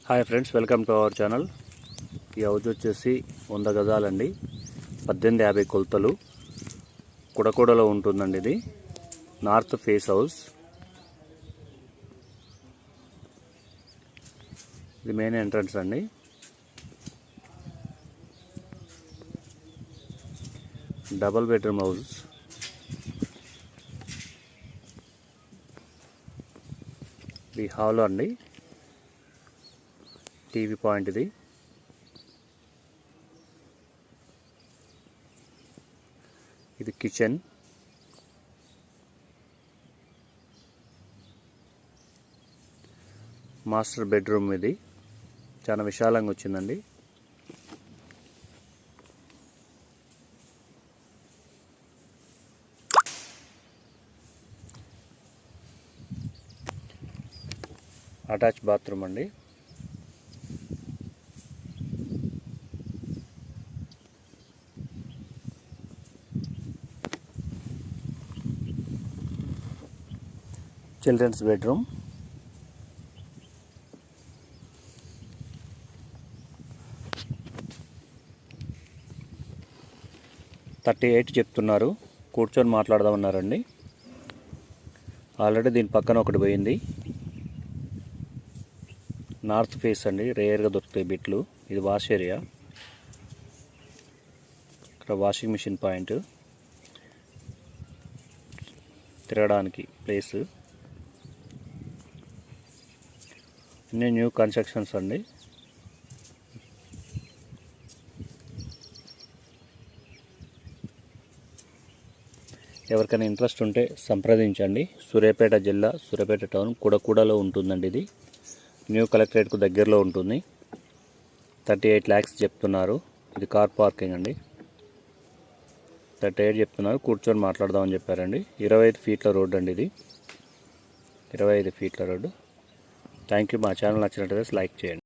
Hi friends, welcome to our channel. ఈ house వచ్చేసి 100 గజాలండి, 1850 కొలతలు, కుడకూడలో ఉంటుందండి. ఇది నార్త్ ఫేస్ హౌస్. ఇది మెయిన్ ఎంట్రన్స్ అండి. Double bedroom house. ఇది హాల్ అండి, టీవీ పాయింట్. ఇది కిచెన్. Master bedroom. ఇది చాలా విశాలంగా వచ్చిందండి. అటాచ్ బాత్రూమ్ అండి. Children's bedroom. $38 చెప్తున్నారు. కూర్చొని మాట్లాడదామన్నారండి. ఆల్రెడీ దీని పక్కన ఒకటి పోయింది. నార్త్ ఫేస్ అండి, రేర్గా దొరుకుతాయి బిట్లు. ఇది వాష్ ఏరియా. ఇక్కడ వాషింగ్ మిషన్ పాయింట్, తిరగడానికి ప్లేస్. అన్నీ న్యూ కన్స్ట్రక్షన్స్ అండి. ఎవరికైనా ఇంట్రెస్ట్ ఉంటే సంప్రదించండి. సూర్యాపేట జిల్లా, సూర్యాపేట టౌన్, కుడకూడలో ఉంటుందండి. ఇది న్యూ కలెక్టరేట్కు దగ్గరలో ఉంటుంది. 38 lakhs చెప్తున్నారు. ఇది కార్ పార్కింగ్ అండి. 38 చెప్తున్నారు. కూర్చొని మాట్లాడదామని చెప్పారండి. 25 feet రోడ్ అండి. ఇది 25 feet రోడ్డు. Thank you. మా ఛానల్ నచ్చినట్లయితే లైక్ చేయండి.